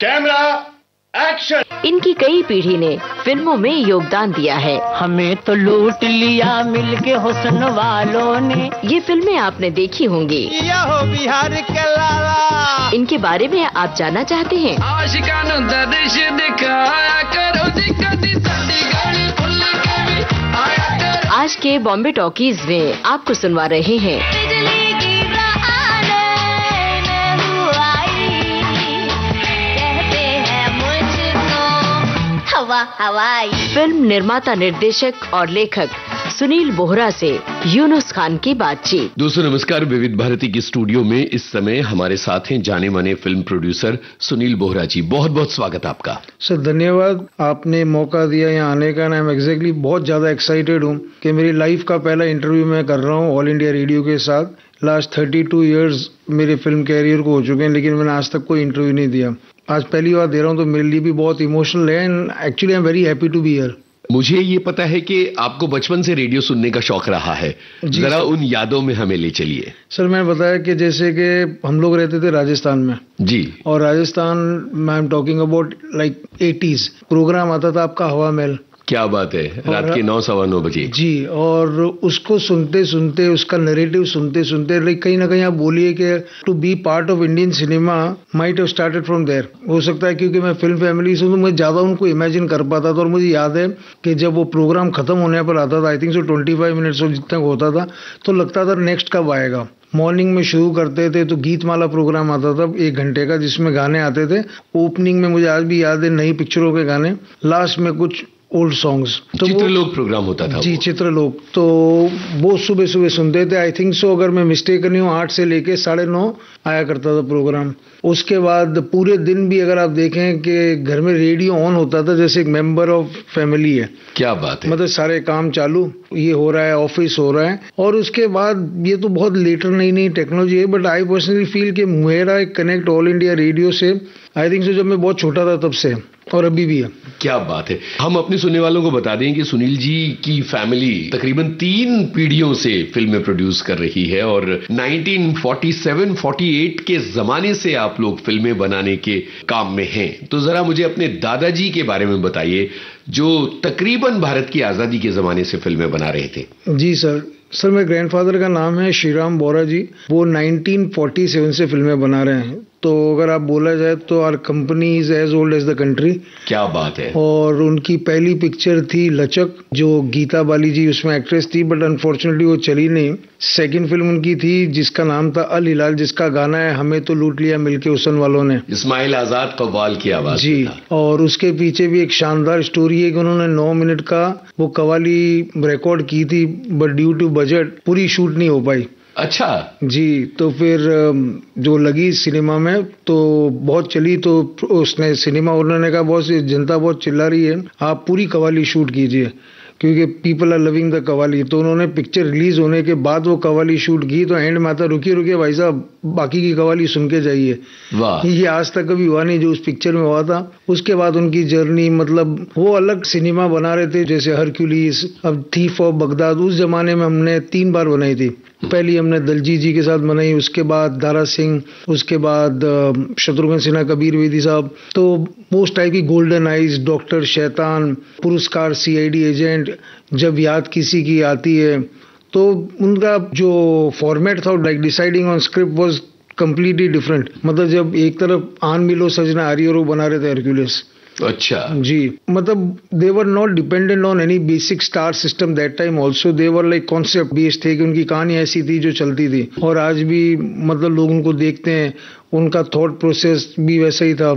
Camera action. इनकी कई पीढ़ी ने फिल्मों में योगदान दिया है। हमें तो लूट लिया मिलके हुस्न वालों ने। ये फिल्में आपने देखी होंगी। हो बिहार के लाला। इनके बारे में आप जानना चाहते हैं? आशिकाना दर्श दिखाया करो आज के बॉम्बे टॉकीज में आपको सुनवा रहे हैं हवाई। फिल्म निर्माता, निर्देशक और लेखक सुनील बोहरा से यूनुस खान की बातचीत। दोस्तों नमस्कार। विविध भारती की स्टूडियो में इस समय हमारे साथ हैं जाने माने फिल्म प्रोड्यूसर सुनील बोहरा जी। बहुत बहुत स्वागत आपका। सर धन्यवाद, आपने मौका दिया यहाँ आने का। मैं एग्जैक्टली बहुत ज्यादा एक्साइटेड हूँ कि मेरी लाइफ का पहला इंटरव्यू मैं कर रहा हूँ ऑल इंडिया रेडियो के साथ। लास्ट 32 इयर्स मेरे फिल्म कैरियर को हो चुके हैं, लेकिन मैंने आज तक कोई इंटरव्यू नहीं दिया। आज पहली बार दे रहा हूँ, तो मेरे लिए भी बहुत इमोशनल है and actually I am very happy to be here. मुझे ये पता है कि आपको बचपन से रेडियो सुनने का शौक रहा है, जरा उन यादों में हमें ले चलिए। सर मैंने बताया कि जैसे कि हम लोग रहते थे राजस्थान में जी, और Rajasthan I am talking about like 80s। Program आता था आपका हवा महल। क्या बात है, रात के 9 सवा 9 बजे जी। और उसको सुनते सुनते, उसका नैरेटिव सुनते सुनते, लाइक कहीं ना कहीं आप बोलिए कि to be part of Indian cinema might have started from there. हो सकता है क्योंकि मैं फिल्म फैमिली से हूँ, तो मैं ज्यादा उनको इमेजिन कर पाता था। और मुझे याद है कि जब वो प्रोग्राम खत्म होने पर आता था, आई थिंक सो 25 मिनट्स जितना होता था, तो लगता था नेक्स्ट कब आएगा। मॉर्निंग में शुरू करते थे तो गीत माला प्रोग्राम आता था 1 घंटे का, जिसमें गाने आते थे। ओपनिंग में मुझे आज भी याद है नई पिक्चरों के गाने, लास्ट में कुछ ओल्ड सॉन्ग्स। तो चित्रलोक प्रोग्राम होता था जी, चित्रलोक। तो वो सुबह सुबह सुनते थे। आई थिंक सो, अगर मैं मिस्टेक नहीं हूँ, 8 से लेके 9:30 आया करता था प्रोग्राम। उसके बाद पूरे दिन भी अगर आप देखें कि घर में रेडियो ऑन होता था, जैसे एक मेंबर ऑफ फैमिली है। क्या बात है, मतलब सारे काम चालू, ये हो रहा है, ऑफिस हो रहा है। और उसके बाद ये तो बहुत लेटर नई टेक्नोलॉजी है, बट आई पर्सनली फील कि मेरा एक कनेक्ट ऑल इंडिया रेडियो से आई थिंक सो जब मैं बहुत छोटा था तब से, और अभी भी है। क्या बात है। हम अपने सुनने वालों को बता दें कि सुनील जी की फैमिली तकरीबन 3 पीढ़ियों से फिल्में प्रोड्यूस कर रही है और 1947-48 के जमाने से आप लोग फिल्में बनाने के काम में हैं। तो जरा मुझे अपने दादाजी के बारे में बताइए, जो तकरीबन भारत की आजादी के जमाने से फिल्में बना रहे थे। जी सर, मेरे ग्रैंडफादर का नाम है श्रीराम बोरा जी। वो 1947 से फिल्में बना रहे हैं। तो अगर आप बोला जाए तो our company is as old as the country. क्या बात है। और उनकी पहली पिक्चर थी लचक, जो गीता बाली जी उसमें एक्ट्रेस थी, बट अनफॉर्चुनेटली वो चली नहीं। सेकंड फिल्म उनकी थी जिसका नाम था अल हिलाल, जिसका गाना है हमें तो लूट लिया मिलके हुस्न वालों ने। इस्माइल आजाद कव्वाल की आवाज जी। और उसके पीछे भी एक शानदार स्टोरी है कि उन्होंने 9 मिनट का वो कव्वाली रिकॉर्ड की थी, बट ड्यू टू बजट पूरी शूट नहीं हो पाई। अच्छा जी। तो फिर जो लगी सिनेमा में तो बहुत चली, तो उसने सिनेमा उन्होंने कहा बहुत जनता बहुत चिल्ला रही है, आप पूरी कव्वाली शूट कीजिए क्योंकि people are loving the qawwali. तो उन्होंने पिक्चर रिलीज होने के बाद वो कव्वाली शूट की। तो एंड में आता रुकिए भाई साहब, बाकी की कव्वाली सुन के जाइए। वाह। ये आज तक कभी हुआ नहीं जो उस पिक्चर में हुआ था। उसके बाद उनकी जर्नी, मतलब वो अलग सिनेमा बना रहे थे, जैसे हरक्यूलिस, अब थीफ ऑफ बगदाद। उस जमाने में हमने 3 बार बनाई थी। पहली हमने दलजीत जी के साथ बनाई, उसके बाद दारा सिंह, उसके बाद शत्रुघ्न सिन्हा, कबीर बेदी साहब। तो वो उस टाइप की गोल्डन आइज, डॉक्टर शैतान, पुरस्कार, CID एजेंट, जब याद किसी की आती है। तो उनका जो फॉर्मेट था, like deciding on script was completely different. मतलब जब एक तरफ आन मिलो सजना आ रही और वो बना रहे थे हरक्यूलिस। अच्छा जी। मतलब they were not dependent on any basic star system that time also. They were like concept based थे कि उनकी कहानी ऐसी थी जो चलती थी। और आज भी मतलब लोग उनको देखते हैं, उनका थॉट प्रोसेस भी वैसा ही था।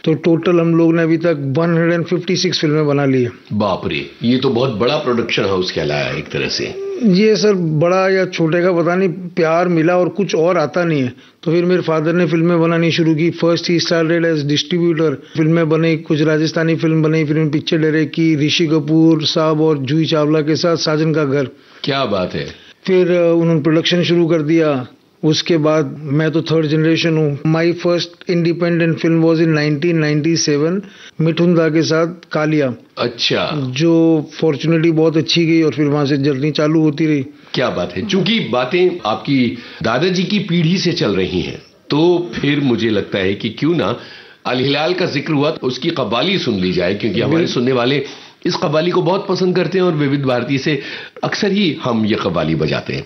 तो टोटल हम लोग ने अभी तक 156 फिल्में बना ली है। बाप रे, ये तो बहुत बड़ा प्रोडक्शन हाउस कहलाया है एक तरह से। ये सर बड़ा या छोटे का पता नहीं, प्यार मिला और कुछ और आता नहीं है। तो फिर मेरे फादर ने फिल्में बनानी शुरू की। फर्स्ट ही स्टार्टेड एज डिस्ट्रीब्यूटर। फिल्में बनी, कुछ राजस्थानी फिल्म बनी, फिर पिक्चर डायरेक्ट की ऋषि कपूर साहब और जूही चावला के साथ, साजन का घर। क्या बात है। फिर उन्होंने प्रोडक्शन शुरू कर दिया। उसके बाद मैं तो 3rd जनरेशन हूँ। My first independent film was in 1997 Mithun दा के साथ, कालिया। अच्छा। जो फॉर्चुनेटली बहुत अच्छी गई और फिर वहां से जर्नी चालू होती रही। क्या बात है। चूंकि बातें आपकी दादाजी की पीढ़ी से चल रही हैं, तो फिर मुझे लगता है कि क्यों ना अल हिलाल का जिक्र हुआ तो उसकी कव्वाली सुन ली जाए, क्योंकि हमारे सुनने वाले इस कव्वाली को बहुत पसंद करते हैं और विविध भारती से अक्सर ही हम ये कव्वाली बजाते हैं।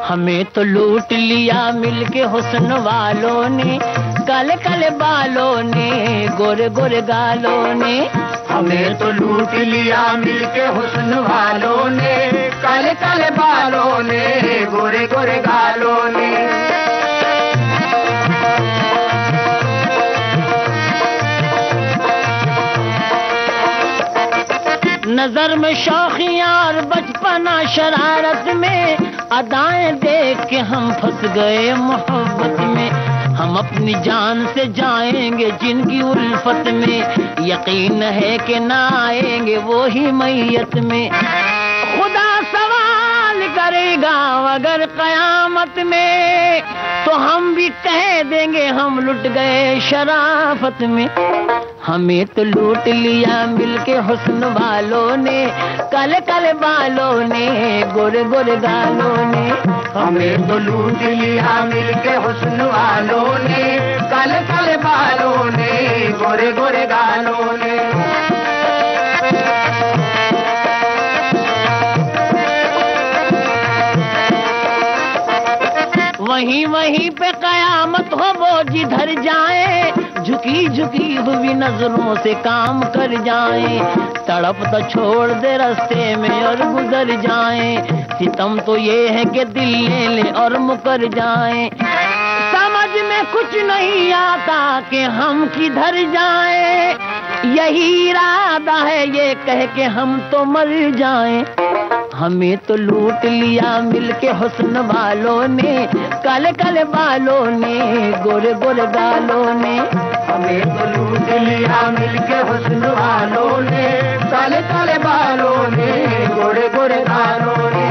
हमें तो लूट लिया मिलके हुस्न वालों ने, काले काले बालों ने, गोरे गोरे गालों ने। हमें तो लूट लिया मिलके हुस्न वालों ने, काले काले बालों ने, गोरे गोरे गालों ने। नजर में शौखियां और बचपना शरारत में, अदाएं देख के हम फंस गए मोहब्बत में। हम अपनी जान से जाएंगे जिनकी उल्फत में, यकीन है कि ना आएंगे वो ही मैयत में। खुदा सवाल करेगा अगर कयामत में, तो हम भी कह देंगे हम लुट गए शराफत में। हमें तो लूट लिया मिलके हुस्न वालों ने, काले काले बालों ने, गोरे गोरे गालों ने। हमें तो लूट लिया मिलके हुस्न वालों ने, काले काले बालों ने, गोरे गोरे गालों ने। वहीं वहीं पे कयामत हो वो जिधर जाए, झुकी झुकी हुई नजरों से काम कर जाए। तड़प तो छोड़ दे रास्ते में और गुजर जाए, सितम तो ये है कि दिल ले ले और मुकर जाए। समझ में कुछ नहीं आता कि हम किधर जाए, यही इरादा है ये कह के हम तो मर जाएं। हमें तो लूट लिया मिलके हुस्न वालों ने, काले काले बालों ने, गोरे गोरे गालों ने। हमें तो लूट लिया मिलके हुस्न वालों ने, काले काले बालों ने, गोरे गोरे गालों ने।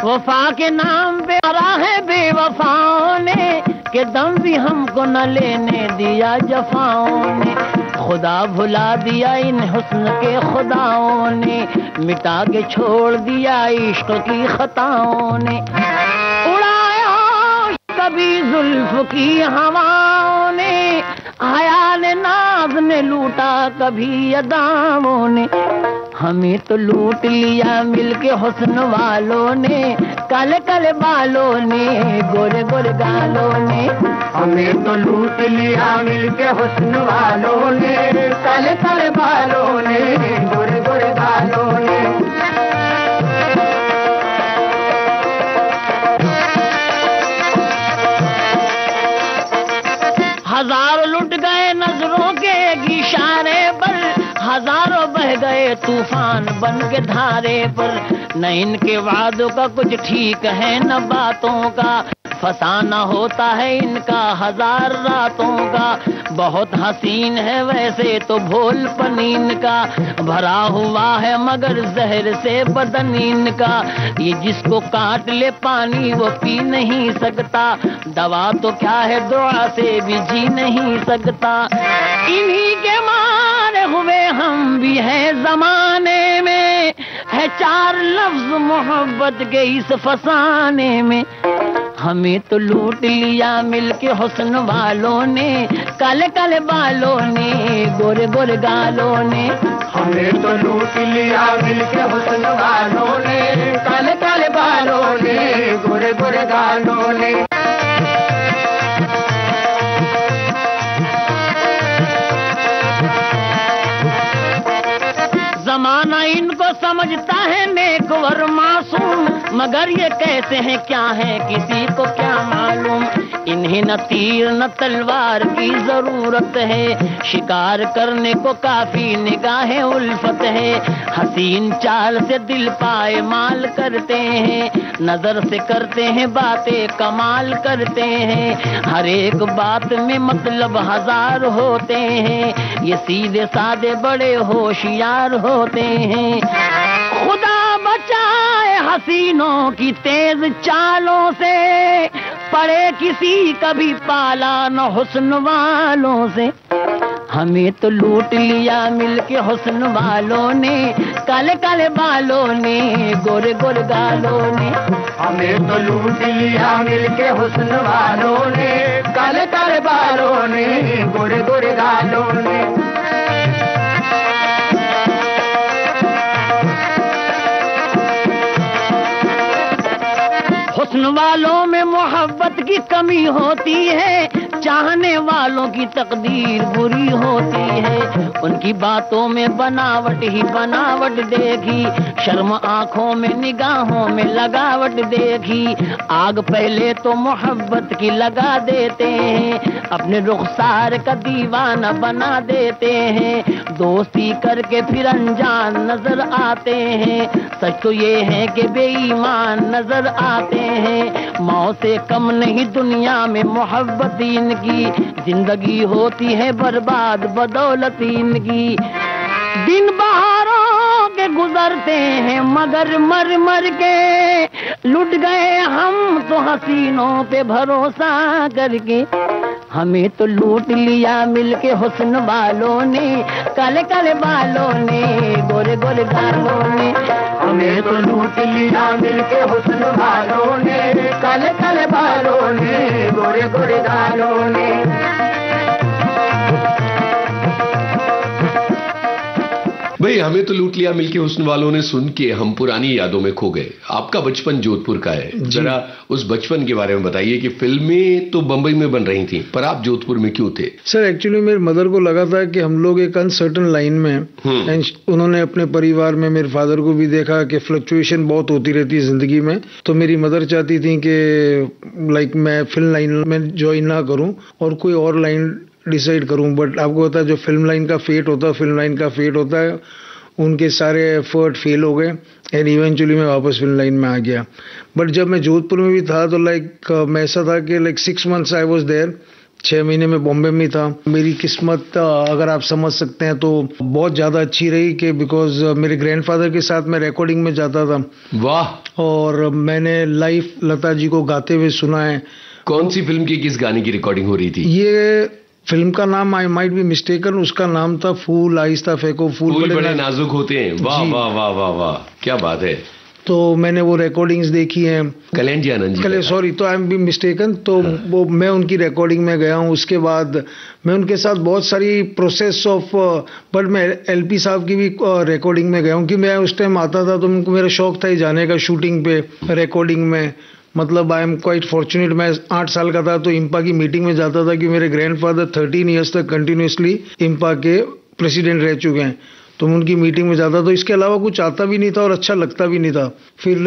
वफा के नाम पे मारा है बेवफाओं ने, के दम भी हमको न लेने दिया जफाओं ने। खुदा भुला दिया इन हुस्न के खुदाओं ने, मिटा के छोड़ दिया इश्क की खताओं ने। उड़ाया कभी जुल्फ की हवाओं ने, हयाल नाज ने लूटा कभी अदाओं ने। हमें तो लूट लिया मिलके हुस्न वालों ने, काले काले बालों ने, गोरे गोरे गालों ने। हमें तो लूट लिया मिलके हुस्न वालों ने, काले काले बालों ने, गोरे गोरे गालों ने। हजारों लुट गए नजरों के एक इशारे पर, हजारों बह गए तूफान बन के धारे पर। न इनके वादों का कुछ ठीक है न बातों का, फसाना होता है इनका हजार रातों का। बहुत हसीन है वैसे तो भोल पनीन का, भरा हुआ है मगर जहर से बदन इनका। ये जिसको काट ले पानी वो पी नहीं सकता, दवा तो क्या है दुआ से भी जी नहीं सकता। इन्हीं के मारे हुए हम भी हैं जमाने में, है चार लफ्ज मोहब्बत के इस फसाने में। हमें तो लूट लिया मिलके हुस्न वालों ने, काले काले बालों ने, गोरे गोरे गालों ने। हमें तो लूट लिया मिलके हुस्न वालों ने, काले काले बालों ने, गोरे गोरे गालों ने। जमाना इनको समझता है नेकवर मासूम, मगर ये कैसे हैं क्या है किसी को क्या मालूम। इन्हें न तीर न तलवार की जरूरत है, शिकार करने को काफी निगाहें उल्फत है। हसीन चाल से दिल पाए माल करते हैं, नजर से करते हैं बातें कमाल करते हैं। हर एक बात में मतलब हजार होते हैं, ये सीधे साधे बड़े होशियार होते हैं। खुदा बचाए हसीनों की तेज चालों से, पड़े किसी कभी पाला न हुस्न वालों से। हमें तो लूट लिया मिलके हुस्न वालों ने, काले काले बालों ने गोरे गोरे गालों ने। हमें तो लूट लिया मिलके हुस्न वालों ने, काले काले बालों ने गोरे गोरे गालों ने। हुस्न वालों में मोहब्बत की कमी होती है, चाहने वालों की तकदीर बुरी होती है। उनकी बातों में बनावट ही बनावट देखी, शर्म आंखों में निगाहों में लगावट देखी। आग पहले तो मोहब्बत की लगा देते हैं, अपने रुखसार का दीवाना बना देते हैं। दोस्ती करके फिर अनजान नजर आते हैं, सच तो ये है कि बेईमान नजर आते हैं। मौत से कम नहीं दुनिया में मोहब्बत इनकी, जिंदगी होती है बर्बाद बदौलत इनकी। दिन बहारों के गुजरते हैं मगर मर मर के, लुट गए हम तो हसीनों पे भरोसा करके। हमें तो लूट लिया मिलके हुस्न वालों ने, काले काले बालों ने गोरे गोरे गालों ने। हमें तो लूट लिया मिलके हुस्न वालों ने, काले काले बालों ने गोरे गोरे गालों ने। भाई हमें तो लूट लिया मिलके हुस्न वालों ने सुन के हम पुरानी यादों में खो गए। आपका बचपन जोधपुर का है, जरा उस बचपन के बारे में बताइए कि फिल्में तो बंबई में बन रही थी पर आप जोधपुर में क्यों थे? सर एक्चुअली मेरी मदर को लगा था कि हम लोग एक अनसर्टन लाइन में हैं। उन्होंने अपने परिवार में मेरे फादर को भी देखा कि फ्लक्चुएशन बहुत होती रहती है जिंदगी में, तो मेरी मदर चाहती थी कि मैं फिल्म लाइन में ज्वाइन ना करूं और कोई और लाइन डिसाइड करूं। बट आपको पता है जो फिल्म लाइन का फेट होता है, उनके सारे एफर्ट फेल हो गए एंड इवेंचुअली मैं वापस फिल्म लाइन में आ गया। बट जब मैं जोधपुर में भी था तो मैं ऐसा था कि 6 months आई वाज देयर, 6 महीने में बॉम्बे में था। मेरी किस्मत अगर आप समझ सकते हैं तो बहुत ज्यादा अच्छी रही कि बिकॉज मेरे ग्रैंडफादर के साथ मैं रिकॉर्डिंग में जाता था। वाह। और मैंने लाइव लता जी को गाते हुए सुना है। कौन सी फिल्म की किस गाने की रिकॉर्डिंग हो रही थी? ये फिल्म का नाम आई माइट बी मिस्टेकन, उसका नाम था फूल आहिस्ता फेंको फूल बड़े नाजुक होते हैं। वाह वाह वाह वाह वाह, क्या बात है। तो मैंने वो रिकॉर्डिंग्स देखी हैं। कल्याण जी आनंद जी, सॉरी, तो आई एम बी मिस्टेकन। तो वो मैं उनकी रिकॉर्डिंग में गया हूँ। उसके बाद मैं उनके साथ बहुत सारी प्रोसेस ऑफ बट मैं एलपी साहब की भी रिकॉर्डिंग में गया हूँ कि मैं उस टाइम आता था तो मेरा शौक था ही जाने का शूटिंग पे, रिकॉर्डिंग में। मतलब आई एम क्वाइट फॉर्चुनेट। मैं 8 साल का था तो इम्पा की मीटिंग में जाता था कि मेरे ग्रैंडफादर 13 ईयर्स तक कंटिन्यूसली इम्पा के प्रेसिडेंट रह चुके हैं, तो मैं उनकी मीटिंग में जाता। तो इसके अलावा कुछ आता भी नहीं था और अच्छा लगता भी नहीं था। फिर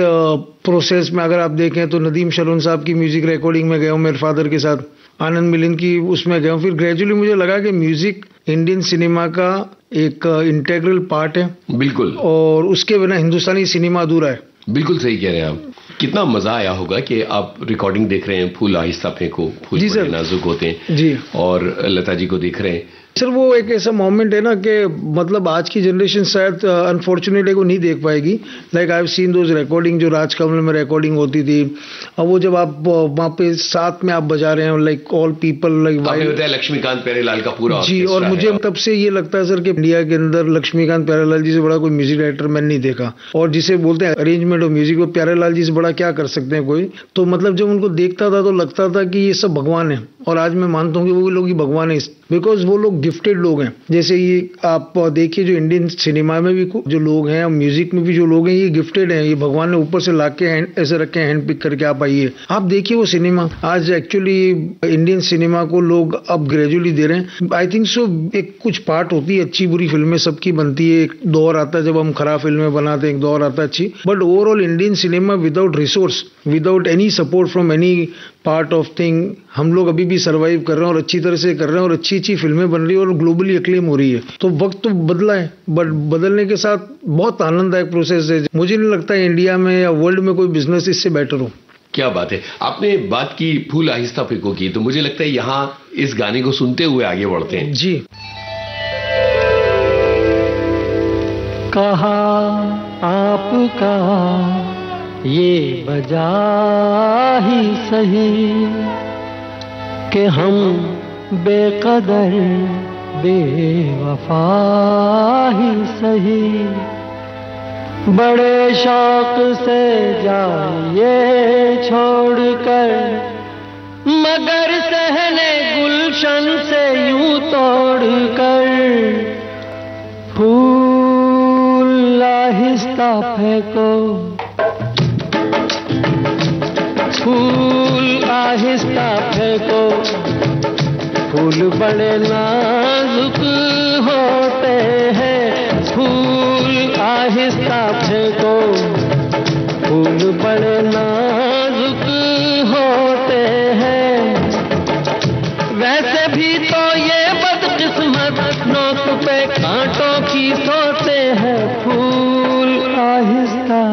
प्रोसेस में अगर आप देखें तो नदीम शरून साहब की म्यूजिक रिकॉर्डिंग में गया हूँ मेरे फादर के साथ, आनंद मिलन की उसमें गया हूँ। फिर ग्रेजुअली मुझे लगा कि म्यूजिक इंडियन सिनेमा का एक इंटेग्रल पार्ट है। बिल्कुल। और उसके बिना हिंदुस्तानी सिनेमा अधूरा है। बिल्कुल सही कह रहे हैं आप। कितना मजा आया होगा कि आप रिकॉर्डिंग देख रहे हैं, फूल आहिस्ता फेंको फूल बड़े नाजुक होते हैं जी, और लता जी को देख रहे हैं। सर वो एक ऐसा मोमेंट है ना कि मतलब आज की जनरेशन शायद अनफॉर्चुनेटली को नहीं देख पाएगी। Like I have seen those recording जो राजकमल में रिकॉर्डिंग होती थी, और वो जब आप वहाँ पे साथ में आप बजा रहे हैं लाइक ऑल पीपल लाइक बताया लक्ष्मीकांत प्यारेलाल का पूरा जी। और मुझे तब से ये लगता है सर कि इंडिया के अंदर लक्ष्मीकांत प्यारेलाल जी से बड़ा कोई म्यूजिक डायरेक्टर मैंने नहीं देखा। और जिसे बोलते हैं अरेंजमेंट ऑफ म्यूजिक, वो प्यारेलाल जी से बड़ा क्या कर सकते हैं कोई। तो मतलब जब उनको देखता था तो लगता था कि ये सब भगवान है। और आज मैं मानता हूँ कि वो लोग ही भगवान है, बिकॉज वो लोग गिफ्टेड लोग हैं। जैसे ये आप देखिए जो इंडियन सिनेमा में भी जो लोग हैं, म्यूजिक में भी जो लोग हैं, ये गिफ्टेड हैं। ये भगवान ने ऊपर से लाके ऐसे रखे हैं, हैंड पिक करके आप आइए। आप देखिए वो सिनेमा आज एक्चुअली इंडियन सिनेमा को लोग अब ग्रेजुअली दे रहे हैं। आई थिंक सो एक कुछ पार्ट होती है, अच्छी बुरी फिल्में सबकी बनती है, एक दौर आता है जब हम खराब फिल्में बनाते हैं, एक दौर आता है अच्छी। But overall Indian cinema without resource, without any support from any part of thing, हम लोग अभी भी सर्वाइव कर रहे हैं और अच्छी तरह से कर रहे हैं और अच्छी अच्छी फिल्में बन रही है और ग्लोबली एक्लेम हो रही है। तो वक्त तो बदला है, बट बदलने के साथ बहुत आनंददायक प्रोसेस है। मुझे नहीं लगता है इंडिया में या वर्ल्ड में कोई बिजनेस इससे बेटर हो। क्या बात है। आपने बात की फूल आहिस्ता फेंको की, तो मुझे लगता है यहाँ इस गाने को सुनते हुए आगे बढ़ते हैं। जी। कहा आपका ये बजा ही सही कि हम बेकदर बेवफा ही सही, बड़े शौक से जाइए छोड़कर, मगर सहने गुलशन से यूं तोड़कर, फूल आहिस्ता फेंको, फूल आहिस्ता फेंको, फूल बड़े नाजुक होते हैं, फूल आहिस्ता फेंको, फूल बड़े नाजुक होते हैं। वैसे भी तो ये बदकिस्मत नोक पे कांटों की सोते हैं, फूल आहिस्ता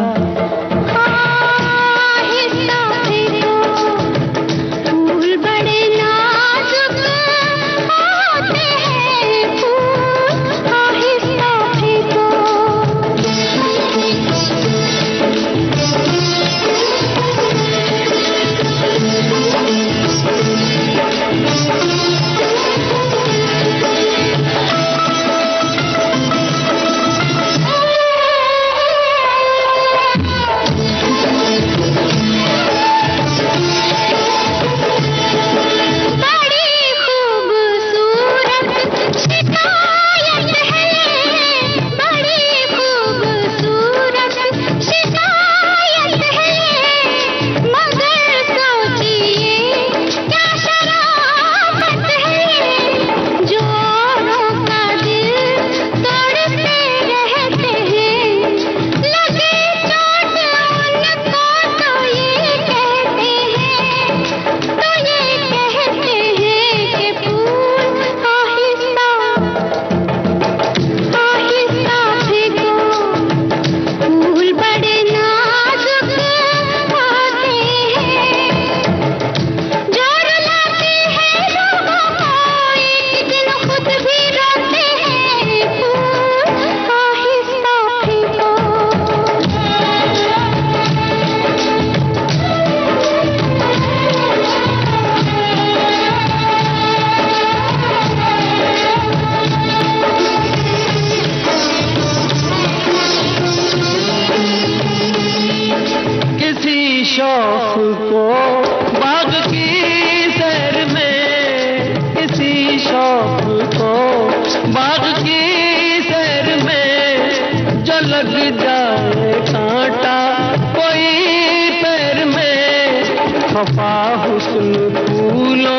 गुलों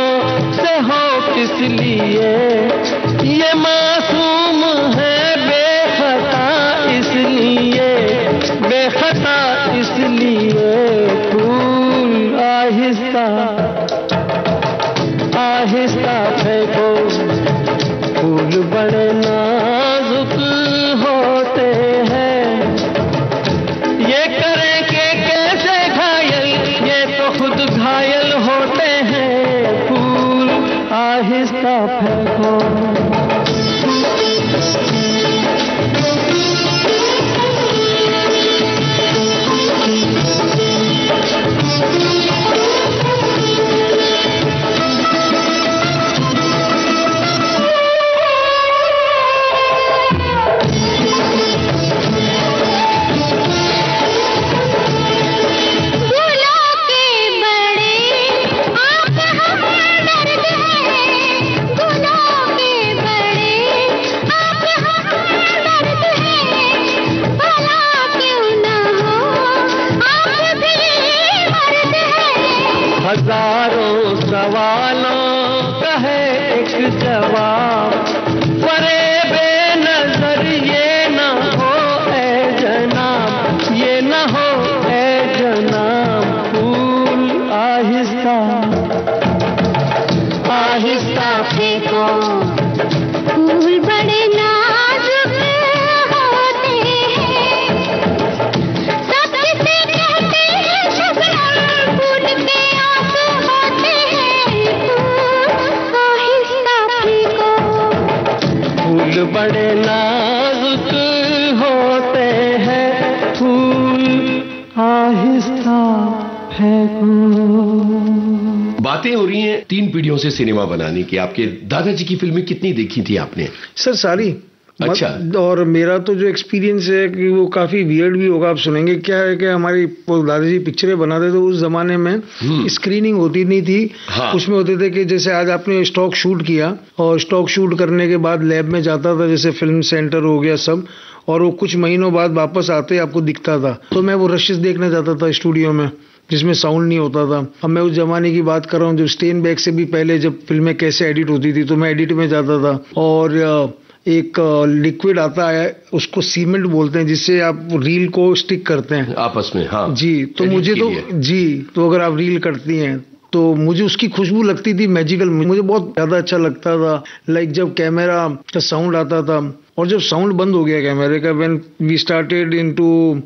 के जवाब, परे बेनजर ये न हो ए जनाब, ये न हो ए जनाब। फूल आहिस्ता आहिस्ता फेंको, फूल बड़े नाजुक होते हैं, सबसे कहते हैं शबनम फूल के आंसू होते हैं। फूल आहिस्ता फेंको, फूल बड़े नाजुक होते हैं, फूल आहिस्ता फेंको। बातें हो रही हैं 3 पीढ़ियों से सिनेमा बनाने की। आपके दादाजी की फिल्में कितनी देखी थी आपने? सर सारी। अच्छा। और मेरा तो जो एक्सपीरियंस है कि वो काफी वियर्ड भी होगा, आप सुनेंगे। क्या है कि हमारी दादाजी पिक्चरें बनाते थे उस जमाने में, स्क्रीनिंग होती नहीं थी। हाँ। उसमें होते थे कि जैसे आज आपने स्टॉक शूट किया और स्टॉक शूट करने के बाद लैब में जाता था, जैसे फिल्म सेंटर हो गया सब, और वो कुछ महीनों बाद वापस आते आपको दिखता था। तो मैं वो रशेस देखने जाता था स्टूडियो में जिसमें साउंड नहीं होता था। अब मैं उस जमाने की बात कर रहा हूँ जब स्टेनबेक से भी पहले जब फिल्में कैसे एडिट होती थी, तो मैं एडिट में जाता था। और एक लिक्विड आता है उसको सीमेंट बोलते हैं, जिससे आप रील को स्टिक करते हैं आपस में। हाँ जी। तो मुझे तो जी, तो अगर आप रील करती हैं तो मुझे उसकी खुशबू लगती थी मैजिकल, मुझे बहुत ज्यादा अच्छा लगता था। लाइक जब कैमरा का साउंड आता था और जब साउंड बंद हो गया कैमरे का, व्हेन वी स्टार्टेड इनटू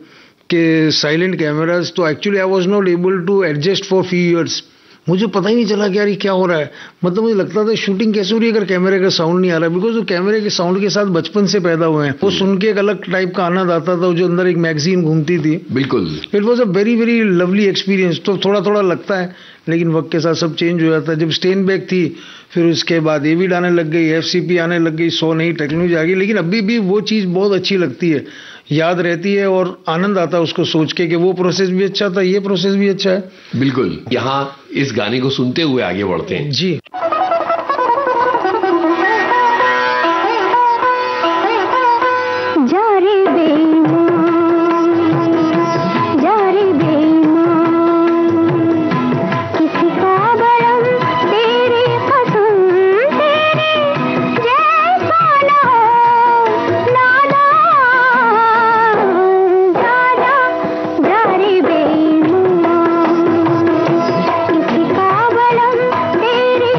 के साइलेंट कैमरास, तो actually I was not able to adjust for few years. मुझे पता ही नहीं चला कि यार ये क्या हो रहा है। मतलब मुझे लगता था शूटिंग कैसे हो रही है अगर कैमरे का साउंड नहीं आ रहा, बिकॉज वो कैमरे के साउंड के साथ बचपन से पैदा हुए हैं। वो सुन के एक अलग टाइप का आनंद आता था, जो अंदर एक मैगजीन घूमती थी। बिल्कुल। It was a very very lovely experience. तो थोड़ा थोड़ा लगता है, लेकिन वक्त के साथ सब चेंज हो जाता है। जब स्टेनबेक थी, फिर उसके बाद एविड आने लग गई, एफसीपी आने लग गई, 100 नई टेक्नोलॉजी आ गई, लेकिन अभी भी वो चीज़ बहुत अच्छी लगती है, याद रहती है और आनंद आता है उसको सोच के कि वो प्रोसेस भी अच्छा था, ये प्रोसेस भी अच्छा है। बिल्कुल। यहाँ इस गाने को सुनते हुए आगे बढ़ते हैं। जी। तेरी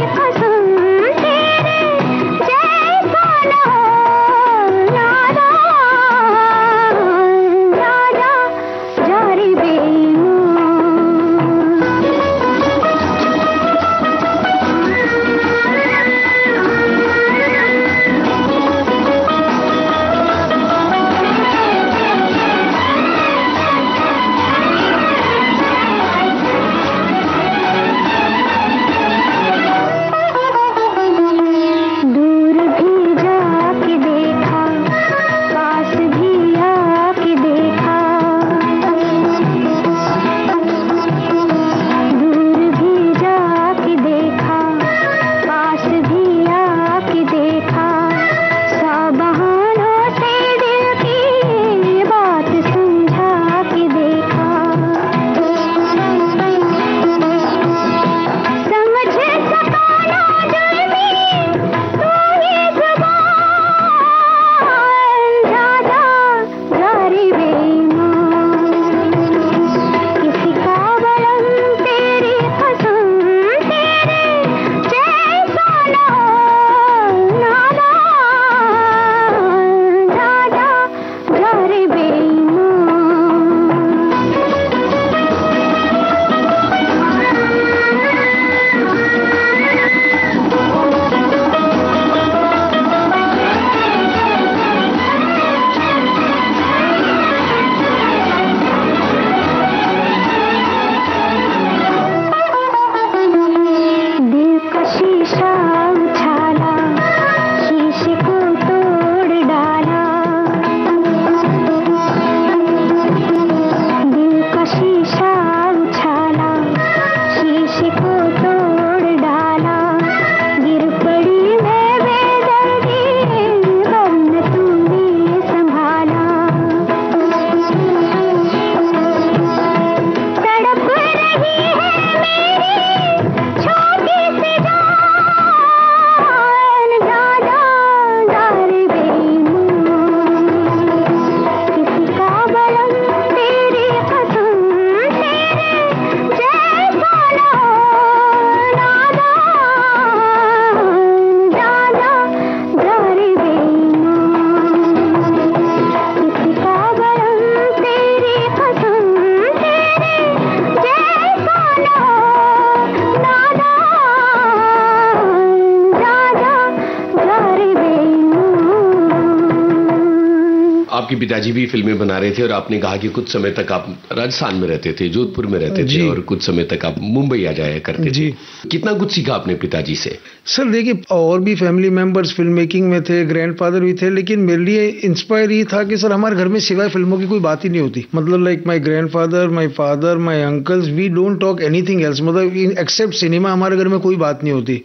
आपके पिताजी भी फिल्में बना रहे थे और आपने कहा कि कुछ समय तक आप राजस्थान में रहते थे, जोधपुर में रहते थे और कुछ समय तक आप मुंबई आ जाया करते थे। कितना कुछ सीखा आपने पिताजी से? सर देखिए, और भी फैमिली मेंबर्स फिल्म मेकिंग में थे, ग्रैंडफादर भी थे, लेकिन मेरे लिए इंस्पायर ये था कि सर हमारे घर में सिवाय फिल्मों की कोई बात ही नहीं होती। मतलब like my grandfather, my father, my uncles, we don't talk anything else, मतलब एक्सेप्ट सिनेमा हमारे घर में कोई बात नहीं होती।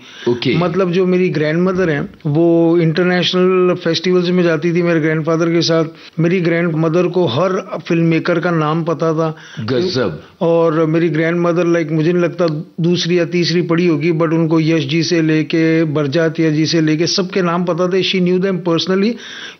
मतलब जो मेरी ग्रैंड मदर है वो इंटरनेशनल फेस्टिवल्स में जाती थी मेरे ग्रैंडफादर के साथ। मेरी ग्रैंड मदर को हर फिल्म मेकर का नाम पता था। गजब। और मेरी ग्रैंड मदर लाइक मुझे नहीं लगता दूसरी या तीसरी पढ़ी होगी, बट उनको यश जी से लेके बरजातिया जी से लेके सबके नाम पता थे। शी न्यू देम पर्सनली,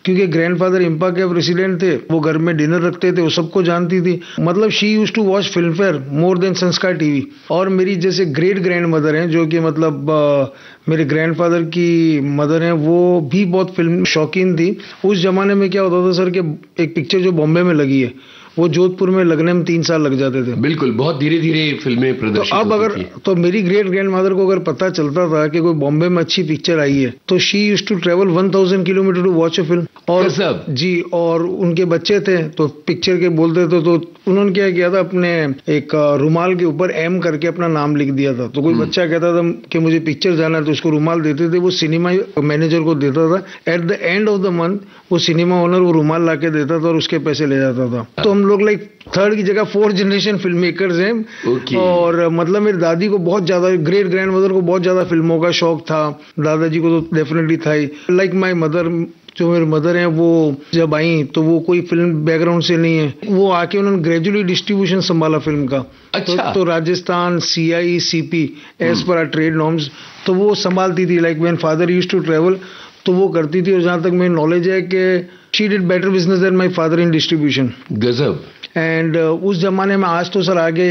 क्योंकि ग्रैंडफादर इंपा के प्रेसिडेंट थे, वो घर में डिनर रखते थे, वो सबको जानती थी। मतलब she used to watch Filmfare more than Sanskar TV. और मेरी जैसे ग्रेट ग्रैंड मदर हैं, जो कि मतलब मेरे ग्रैंडफादर की मदर हैं, वो भी बहुत फिल्म शौकीन थी। उस जमाने में क्या होता था सर कि एक पिक्चर जो बॉम्बे में लगी है वो जोधपुर में लगने में 3 साल लग जाते थे। बिल्कुल, बहुत धीरे धीरे फिल्में प्रदर्शित तो अब अगर तो मेरी ग्रेट ग्रैंड मदर को अगर पता चलता था कि कोई बॉम्बे में अच्छी पिक्चर आई है तो she used to travel 1000 kilometre to watch a film. और जी, और उनके बच्चे थे तो पिक्चर के बोलते थे, तो उन्होंने क्या किया था, अपने एक रुमाल के ऊपर एम करके अपना नाम लिख दिया था। तो कोई बच्चा कहता था कि मुझे पिक्चर जाना है तो उसको रुमाल देते थे, वो सिनेमा मैनेजर को देता था। At the end of the month वो सिनेमा ओनर वो रुमाल ला के देता था और उसके पैसे ले जाता था। तो हम लोग लाइक 3rd की जगह 4th जनरेशन फिल्म मेकर्स हैं। और मतलब मेरी दादी को बहुत ज्यादा, ग्रेट ग्रैंड मदर को बहुत ज्यादा फिल्मों का शौक था, दादाजी को तो डेफिनेटली था ही। लाइक माय मदर, जो मेरी मदर हैं, वो जब आई तो वो कोई फिल्म बैकग्राउंड से नहीं है, वो आके उन्होंने ग्रेजुअली डिस्ट्रीब्यूशन संभाला फिल्म का। अच्छा। तो Rajasthan CI CP as per our trade norms, तो वो संभालती थी। Like when father used to travel तो वो करती थी। और जहां तक मेरी नॉलेज है कि she did better business than my father in distribution. गजब। एंड उस जमाने में, आज तो सर आगे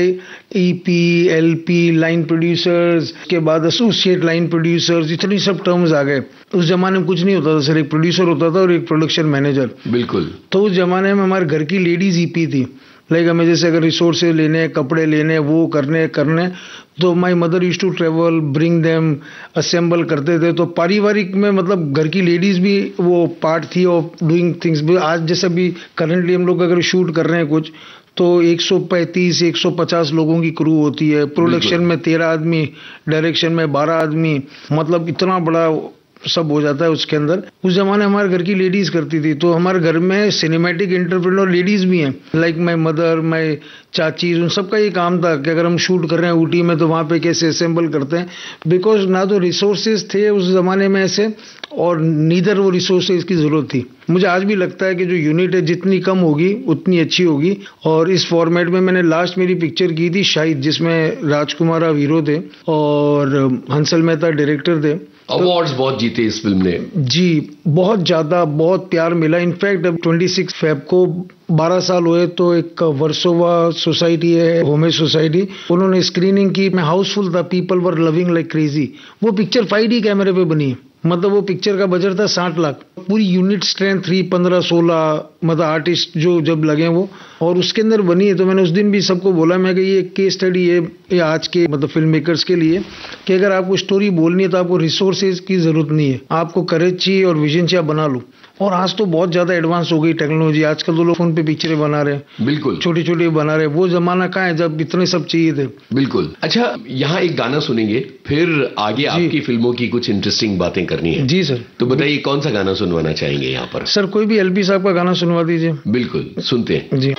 EP, LP, लाइन प्रोड्यूसर्स के बाद एसोसिएट लाइन प्रोड्यूसर्स, इतनी सब टर्म्स आ गए। उस जमाने में कुछ नहीं होता था सर, एक प्रोड्यूसर होता था और एक प्रोडक्शन मैनेजर। बिल्कुल। तो उस जमाने में हमारे घर की लेडीज EP थी। लाइक हमें जैसे अगर रिसोर्सेज लेने, कपड़े लेने, वो करने तो my mother used to travel, bring them, assemble करते थे। तो पारिवारिक में मतलब घर की लेडीज भी वो पार्ट थी ऑफ डूइंग थिंग्स। आज जैसे भी करंटली हम लोग अगर शूट कर रहे हैं कुछ, तो 135-150 लोगों की क्रू होती है। प्रोडक्शन में 13 आदमी, डायरेक्शन में 12 आदमी, मतलब इतना बड़ा सब हो जाता है उसके अंदर। उस जमाने हमारे घर की लेडीज करती थी। तो हमारे घर में सिनेमैटिक एंटरप्रेन्योर लेडीज भी हैं, लाइक माय मदर, माय चाची, उन सबका ये काम था कि अगर हम शूट कर रहे हैं ऊटी में तो वहां पे कैसे असेंबल करते हैं। बिकॉज ना तो रिसोर्सेज थे उस जमाने में ऐसे, और नीदर वो रिसोर्सेज की जरूरत थी। मुझे आज भी लगता है कि जो यूनिट है जितनी कम होगी उतनी अच्छी होगी। और इस फॉर्मेट में मैंने लास्ट मेरी पिक्चर की थी शाहिद, जिसमें राजकुमार राव हीरो थे और हंसल मेहता डायरेक्टर थे। अवार्ड्स बहुत जीते इस फिल्म ने। जी, बहुत ज्यादा, बहुत प्यार मिला। इनफैक्ट अब 26 फेब को 12 साल हुए तो एक वर्सोवा सोसाइटी है, होमे सोसाइटी, उन्होंने स्क्रीनिंग की। मैं हाउसफुल था, people were loving like crazy. वो पिक्चर 5D कैमरे पे बनी है। मतलब वो पिक्चर का बजट था 60 लाख। पूरी यूनिट स्ट्रेंथ 3, 15, 16 मतलब आर्टिस्ट जो जब लगे वो, और उसके अंदर बनी है। तो मैंने उस दिन भी सबको बोला, मैं कि ये केस स्टडी है ये आज के मतलब फिल्म मेकर्स के लिए, कि अगर आपको स्टोरी बोलनी है तो आपको रिसोर्सेज की जरूरत नहीं है, आपको करेज चाहिए और विजन चाहिए, बना लो। और आज तो बहुत ज्यादा एडवांस हो गई टेक्नोलॉजी। आजकल तो लोग फोन पे पिक्चरें बना रहे हैं, बिल्कुल छोटी छोटी बना रहे हैं। वो जमाना कहाँ है जब इतने सब चाहिए थे। बिल्कुल। अच्छा, यहाँ एक गाना सुनेंगे, फिर आगे आपकी फिल्मों की कुछ इंटरेस्टिंग बातें करनी है। जी सर। तो बताइए कौन सा गाना सुनवाना चाहेंगे यहाँ पर? सर कोई भी LP साहब का गाना सुनवा दीजिए। बिल्कुल, सुनते हैं जी।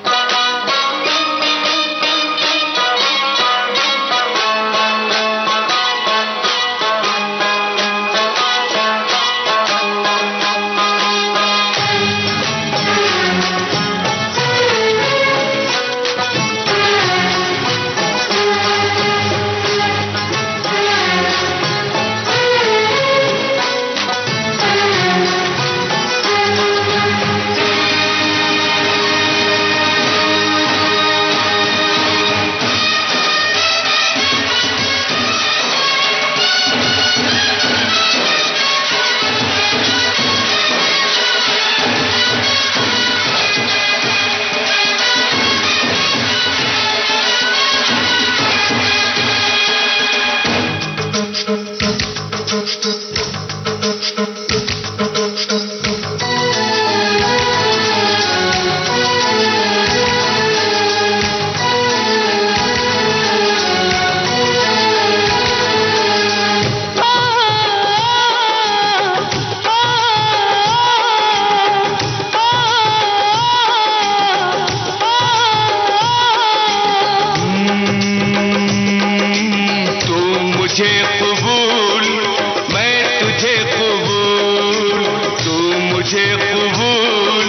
कबूल, तू मुझे कबूल,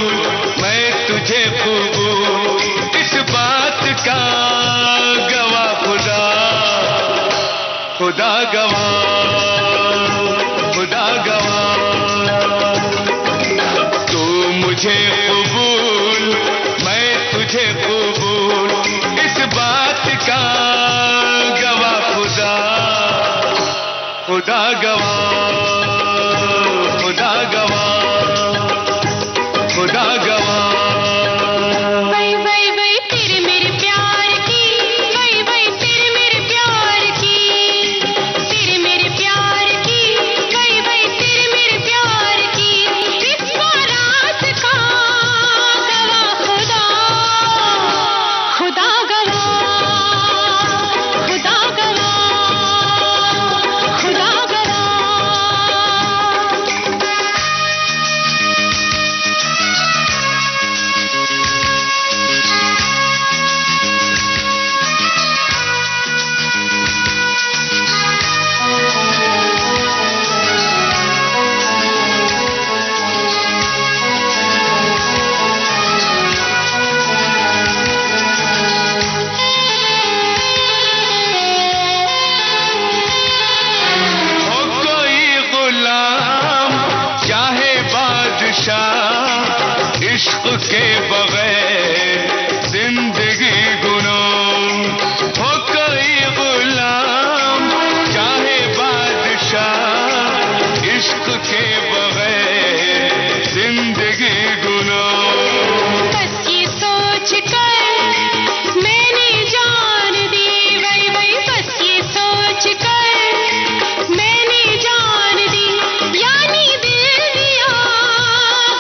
मैं तुझे कबूल, इस बात का गवाह खुदा, खुदा गवाह, खुदा गवाह। तू मुझे कबूल, मैं तुझे कबूल, इस बात का गवाह खुदा, खुदा गवाह, खुदा गवाह, खुदा गवाह। वही वही वही तेरे मेरे प्यार की, वही वही तेरे मेरे प्यार की, तेरे मेरे प्यार की, वही वही तेरे मेरे प्यार की, इस बारात का गवाह खुदा, खुदा गवाह, खुदा गवाह, खुदा गवाह। हो कोई गुलाम चाहे बादशाह, इश्क के बगैर जिंदगी गुनाह। हो कोई गुलाम चाहे बादशाह, इश्क के बगैर जिंदगी गुनाह। बस ये सोच कर मैंने जान दी, वही वही बस ये सोच कर मैंने जान दी, यानी दिल दिया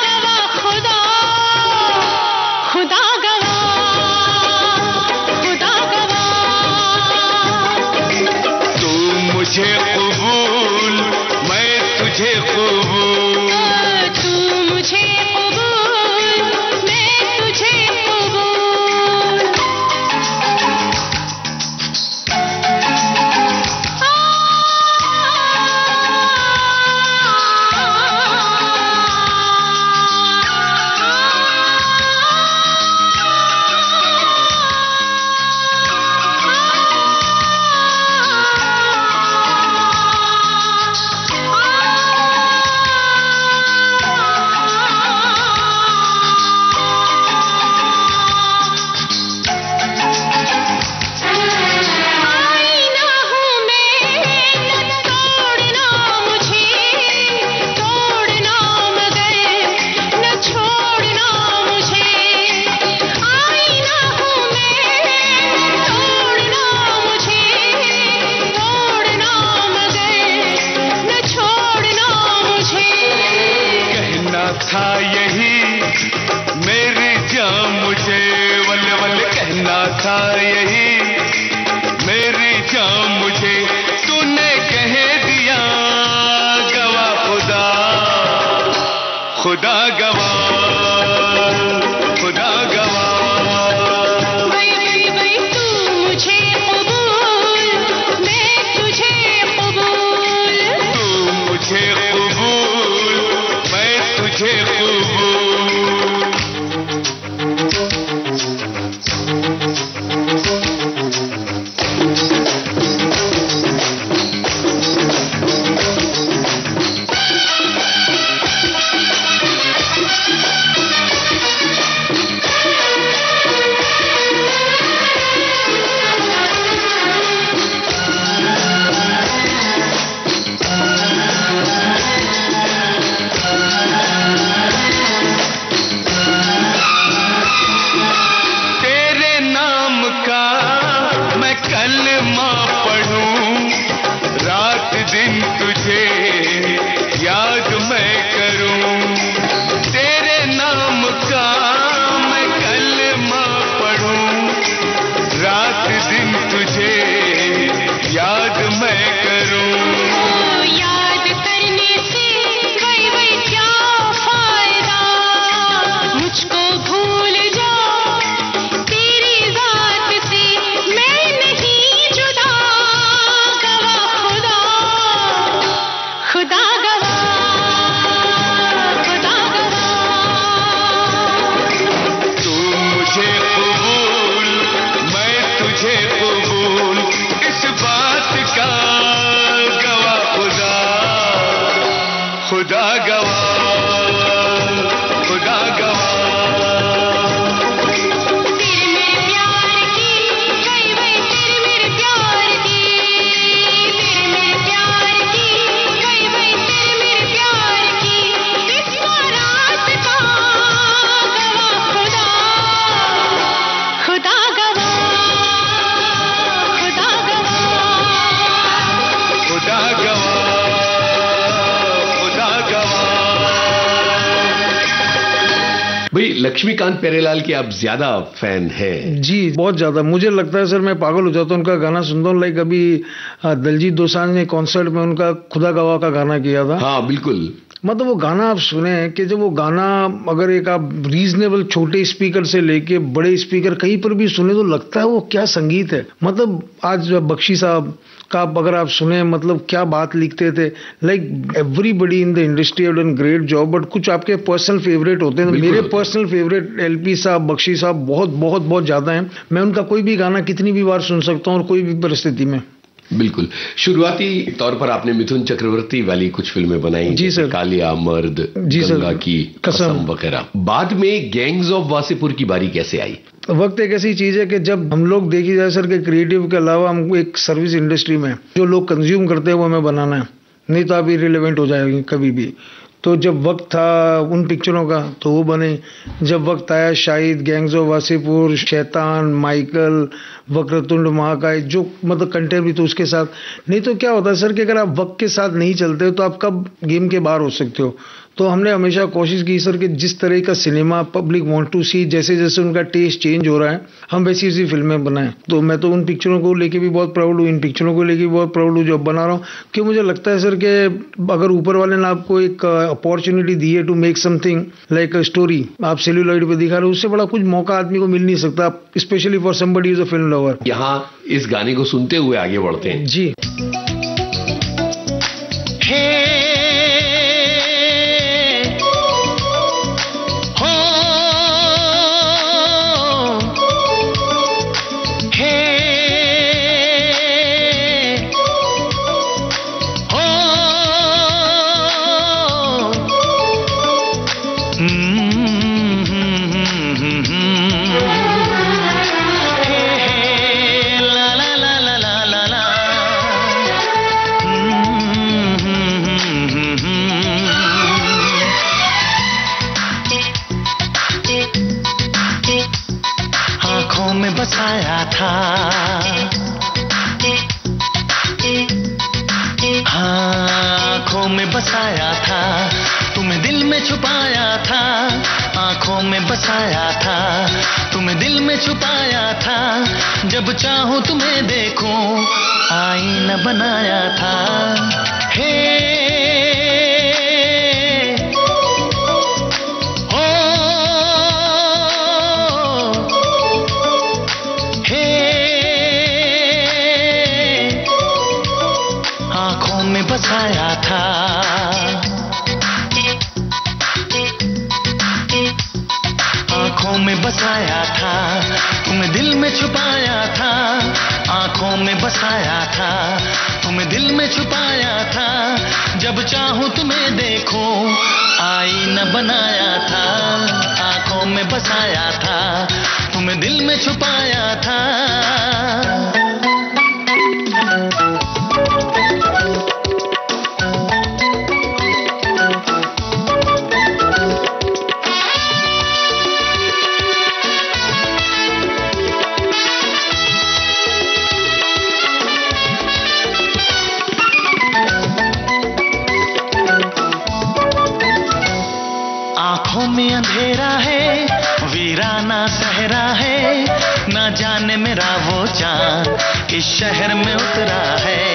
गवाह खुदा, खुदा गवाह, खुदा गवाह। तू मुझे कबूल, मैं तुझे कबूल, तू मुझे कबूल, मैं तुझे कबूल। आईना हूँ मैं, न तोड़ना मुझे, तोड़ना मगर न छोड़ना मुझे। आईना हूँ मैं, तोड़ना मुझे, तोड़ना मगर न छोड़ना मुझे। कहना था यही मेरी जान मुझे, वल वल कहना था यही मेरी जान मुझे, तूने कह दिया गवाह खुदा, खुदा गवाह, खुदा गवाह। वही वही वही तू मुझे कबूल, मैं तुझे कबूल। तू मुझे कबूल, मैं तुझे कबूल। गवाह खुदा गवाह भाई लक्ष्मीकांत प्यारेलाल के आप ज्यादा फैन हैं? जी बहुत ज्यादा। मुझे लगता है सर मैं पागल हो जाता हूँ उनका गाना सुनता हूँ। लाइक अभी दलजीत दोसांझ ने कॉन्सर्ट में उनका खुदा गवाह का गाना किया था। हाँ बिल्कुल। मतलब वो गाना आप सुने कि जब वो गाना अगर एक आप रीजनेबल छोटे स्पीकर से लेके बड़े स्पीकर कहीं पर भी सुने तो लगता है वो क्या संगीत है। मतलब आज बख्शी साहब का अगर आप सुने मतलब क्या बात लिखते थे। Like everybody in the industry have done great job but कुछ आपके पर्सनल फेवरेट होते हैं। मेरे पर्सनल फेवरेट एलपी साहब बख्शी साहब बहुत बहुत बहुत ज्यादा हैं। मैं उनका कोई भी गाना कितनी भी बार सुन सकता हूँ और कोई भी परिस्थिति में। बिल्कुल। शुरुआती तौर पर आपने मिथुन चक्रवर्ती वाली कुछ फिल्में बनाई जी सर, कालिया मर्द, गंगा की कसम वगैरह। बाद में गैंग्स ऑफ वासेपुर की बारी कैसे आई? वक्त एक ऐसी चीज है कि जब हम लोग देखी जाए सर के क्रिएटिव के अलावा हमको एक सर्विस इंडस्ट्री में जो लोग कंज्यूम करते हैं वो हमें बनाना है, नहीं तो आप इररिलेवेंट हो जाएंगे कभी भी। तो जब वक्त था उन पिक्चरों का तो वो बने। जब वक्त आया शाहिद, गैंग्स ऑफ वासेपुर, शैतान, माइकल, वक्रतुंड महाकाय, जो मतलब कंटेंट भी तो उसके साथ। नहीं तो क्या होता है सर कि अगर आप वक्त के साथ नहीं चलते तो आप कब गेम के बाहर हो सकते हो। तो हमने हमेशा कोशिश की सर कि जिस तरह का सिनेमा पब्लिक वांट टू सी, जैसे जैसे उनका टेस्ट चेंज हो रहा है हम वैसी वैसी फिल्में बनाएं। तो मैं तो उन पिक्चरों को लेके भी बहुत प्राउड हूँ, इन पिक्चरों को लेके भी बहुत प्राउड हूँ जो बना रहा हूँ। क्योंकि मुझे लगता है सर कि अगर ऊपर वाले ने आपको एक अपॉर्चुनिटी दी है to make something like a story, आप सेल्यूलॉइड पे दिखा रहे हो, उससे बड़ा कुछ मौका आदमी को मिल नहीं सकता, specially for somebody is a film lover. यहाँ इस गाने को सुनते हुए आगे बढ़ते हैं जी। बसाया था, आँखों में बसाया था, तुम्हें दिल में छुपाया था, आँखों में बसाया था, तुम्हें दिल में छुपाया था, जब चाहूं तुम्हें देखूं आईना बनाया था। हे बसाया था, आँखों में बसाया था, तुम्हें दिल में छुपाया था, आँखों में बसाया था, तुम्हें दिल में छुपाया था, जब चाहूं तुम्हें देखूं आईना बनाया था, आँखों में बसाया था, तुम्हें दिल में छुपाया था। आँखों में अंधेरा है, वीराना सहरा है, ना जाने मेरा वो चाँद इस शहर में उतरा है।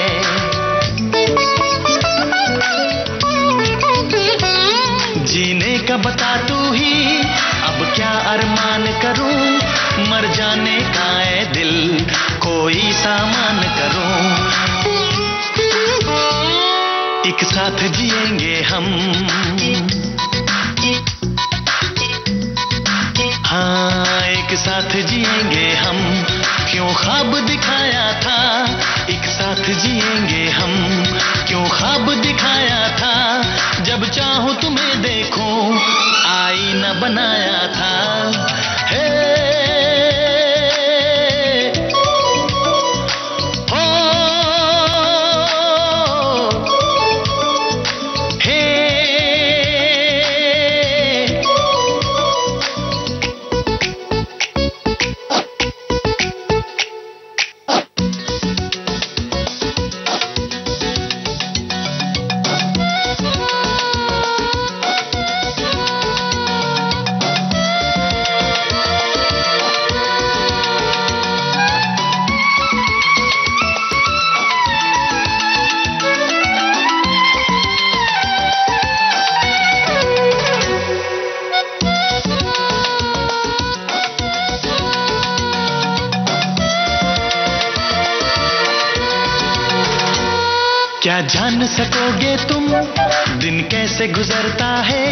जीने का बता तू ही, अब क्या अरमान करूं, मर जाने का है दिल कोई सामान करूं। एक साथ जिएंगे हम, हाँ एक साथ जिएंगे हम, क्यों ख्वाब दिखाया था एक साथ जिएंगे हम, क्यों ख्वाब दिखाया था जब चाहो तुम्हें देखूं आईना बनाया था। हे क्या जान सकोगे तुम दिन कैसे गुजरता है,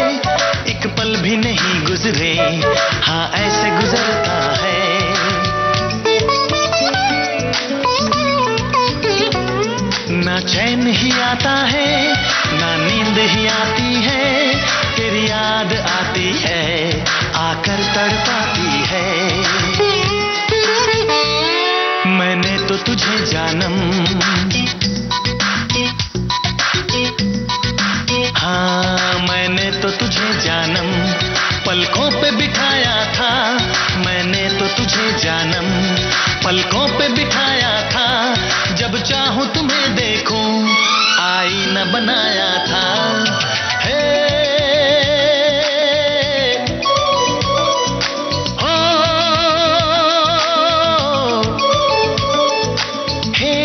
एक पल भी नहीं गुजरे हाँ ऐसे गुजरता है। ना चैन ही आता है ना नींद ही आती है, तेरी याद आती है आकर तड़पाती है। मैंने तो तुझे जानम, हाँ मैंने तो तुझे जानम पलकों पे बिठाया था, मैंने तो तुझे जानम पलकों पे बिठाया था, जब चाहूं तुम्हें देखूं आईना बनाया था। हे हो हे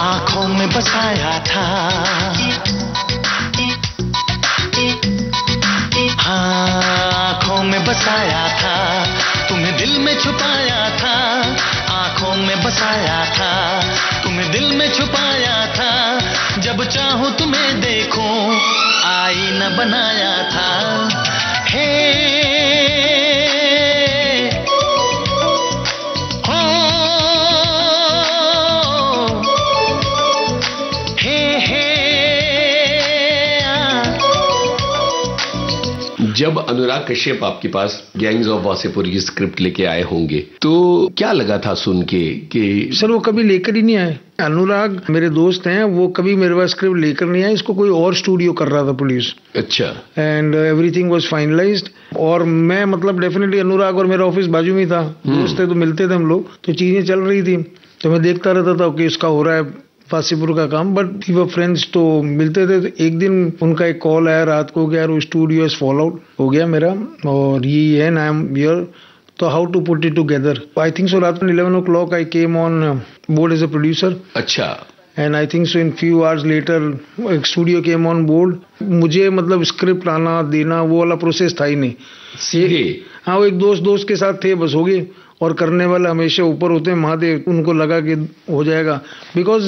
आंखों में बसाया था, हाँ आंखों में बसाया था, तुम्हें दिल में छुपाया था, आंखों में बसाया था, तुम्हें दिल में छुपाया था, जब चाहूं तुम्हें देखूं आईना बनाया था। हे जब अनुराग कश्यप आपके पास गैंग्स ऑफ वासेपुर की स्क्रिप्ट लेके आए होंगे तो क्या लगा था सुन के कि सर वो कभी लेकर ही नहीं आए। अनुराग मेरे दोस्त हैं, वो कभी मेरे पास स्क्रिप्ट लेकर नहीं आए, इसको कोई और स्टूडियो कर रहा था प्रोड्यूस। अच्छा। एंड एवरीथिंग वाज फाइनलाइज्ड और मैं मतलब डेफिनेटली अनुराग और मेरा ऑफिस बाजू में था, दोस्त थे तो मिलते थे हम लोग, तो चीजें चल रही थी तो मैं देखता रहता था कि इसका हो रहा है वासेपुर का काम, बट वी वर फ्रेंड्स तो मिलते थे। तो एक दिन उनका एक कॉल आया रात को कि यार वो स्टूडियो फॉल आउट हो गया मेरा और ये है आई एम हियर, तो how to put it together. I think so रात में 11 o'clock I came on board as a producer. अच्छा। And I think so in few hours later एक स्टूडियो केम ऑन बोर्ड। मुझे मतलब script आना देना वो वाला प्रोसेस था ही नहीं, सीधे हाँ वो एक दोस्त के साथ थे बस, हो गए। और करने वाले हमेशा ऊपर होते हैं महादेव, उनको लगा कि हो जाएगा because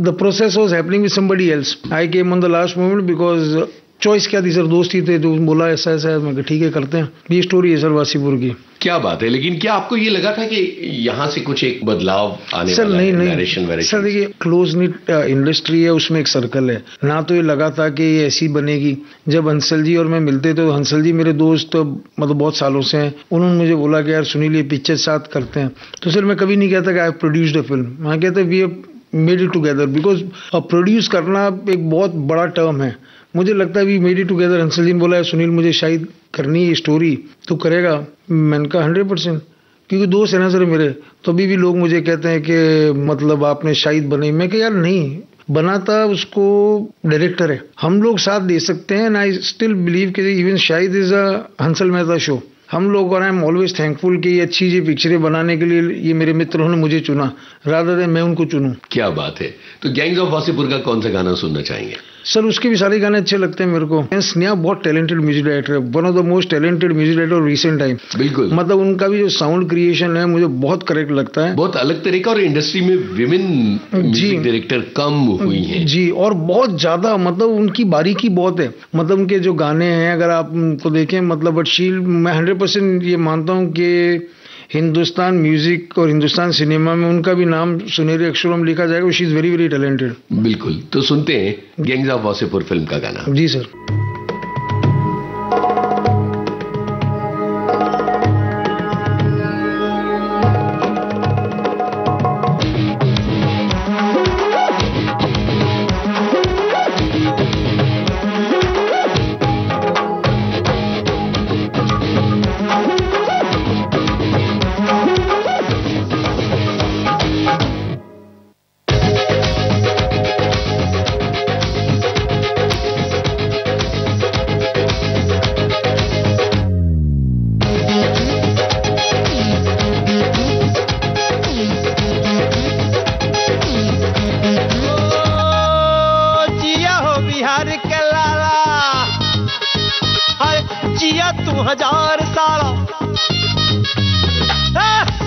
the process was happening with somebody else. I came on the last moment because choice क्या थी सर, दोस्त ही थे तो बोला ऐसा ऐसा है, मैं कहा ठीक है करते हैं। ये स्टोरी है सर वासेपुर की। क्या बात है। लेकिन क्या आपको ये लगा था कि यहाँ से कुछ एक बदलाव आने सर? वाला नहीं है? नहीं नरेशन सर, देखिए क्लोज निट इंडस्ट्री है, उसमें एक सर्कल है ना, तो ये लगा था कि ये ऐसी बनेगी। जब हंसल जी और मैं मिलते थे, हंसल जी मेरे दोस्त मतलब बहुत सालों से हैं, उन्होंने मुझे बोला कि यार सुनील ये पिक्चर साथ करते हैं, तो सर मैं कभी नहीं कहता कि I have produced a film, मैं कहता we have made it together, because produce करना एक बहुत बड़ा टर्म है। मुझे लगता है we made it together. Hansal ji ने बोला सुनील मुझे शायद करनी है स्टोरी, तो करेगा? मैंने कहा 100%, क्योंकि दोस्त है ना सर मेरे, तो अभी भी लोग मुझे कहते हैं कि मतलब आपने शाहिद बनाई, मैं कहा यार नहीं, बनाता उसको डायरेक्टर है, हम लोग साथ दे सकते हैं। एंड आई स्टिल बिलीव कि even Shahid is a Hansal Mehta show. हम लोग और आई एम ऑलवेज थैंकफुल कि ये अच्छी जी पिक्चरें बनाने के लिए ये मेरे मित्रों ने मुझे चुना, रादर देन मैं उनको चुनूं। क्या बात है। तो गैंग्स ऑफ वासेपुर का कौन सा गाना सुनना चाहेंगे? सर उसके भी सारे गाने अच्छे लगते हैं मेरे को। स्नेहा बहुत टैलेंटेड म्यूजिक डायरेक्टर है, one of the most talented music director of recent time. बिल्कुल, मतलब उनका भी जो साउंड क्रिएशन है मुझे बहुत करेक्ट लगता है, बहुत अलग तरीका। और इंडस्ट्री में विमेन म्यूजिक डायरेक्टर कम हुई हैं जी, और बहुत ज्यादा मतलब उनकी बारीकी बहुत है। मतलब उनके जो गाने हैं अगर आप उनको देखें, मतलब बट शील मैं 100% ये मानता हूँ कि हिंदुस्तान म्यूजिक और हिंदुस्तान सिनेमा में उनका भी नाम सुनहरे अक्षरों में लिखा जाएगा। She is very very talented. बिल्कुल। तो सुनते हैं गैंग्स ऑफ वासेपुर फिल्म का गाना। जी सर। हजार साला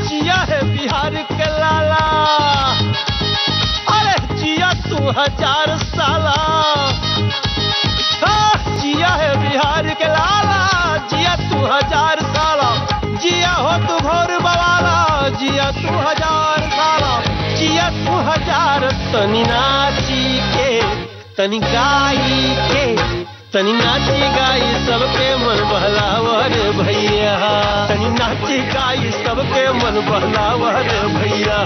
जिया है बिहार के लाला, अरे जिया तू 1000 साला, जिया है बिहार के लाला, जिया तू 1000 साला, जिया हो तू भोर बवाला, जिया तू 1000 साला, जिया तू 1000। तनी नाची के तनी गाई के तनी नाची गाई सबके मन बहलावर भैया, तनी नाची गाई सबके मन बहलावर भैया,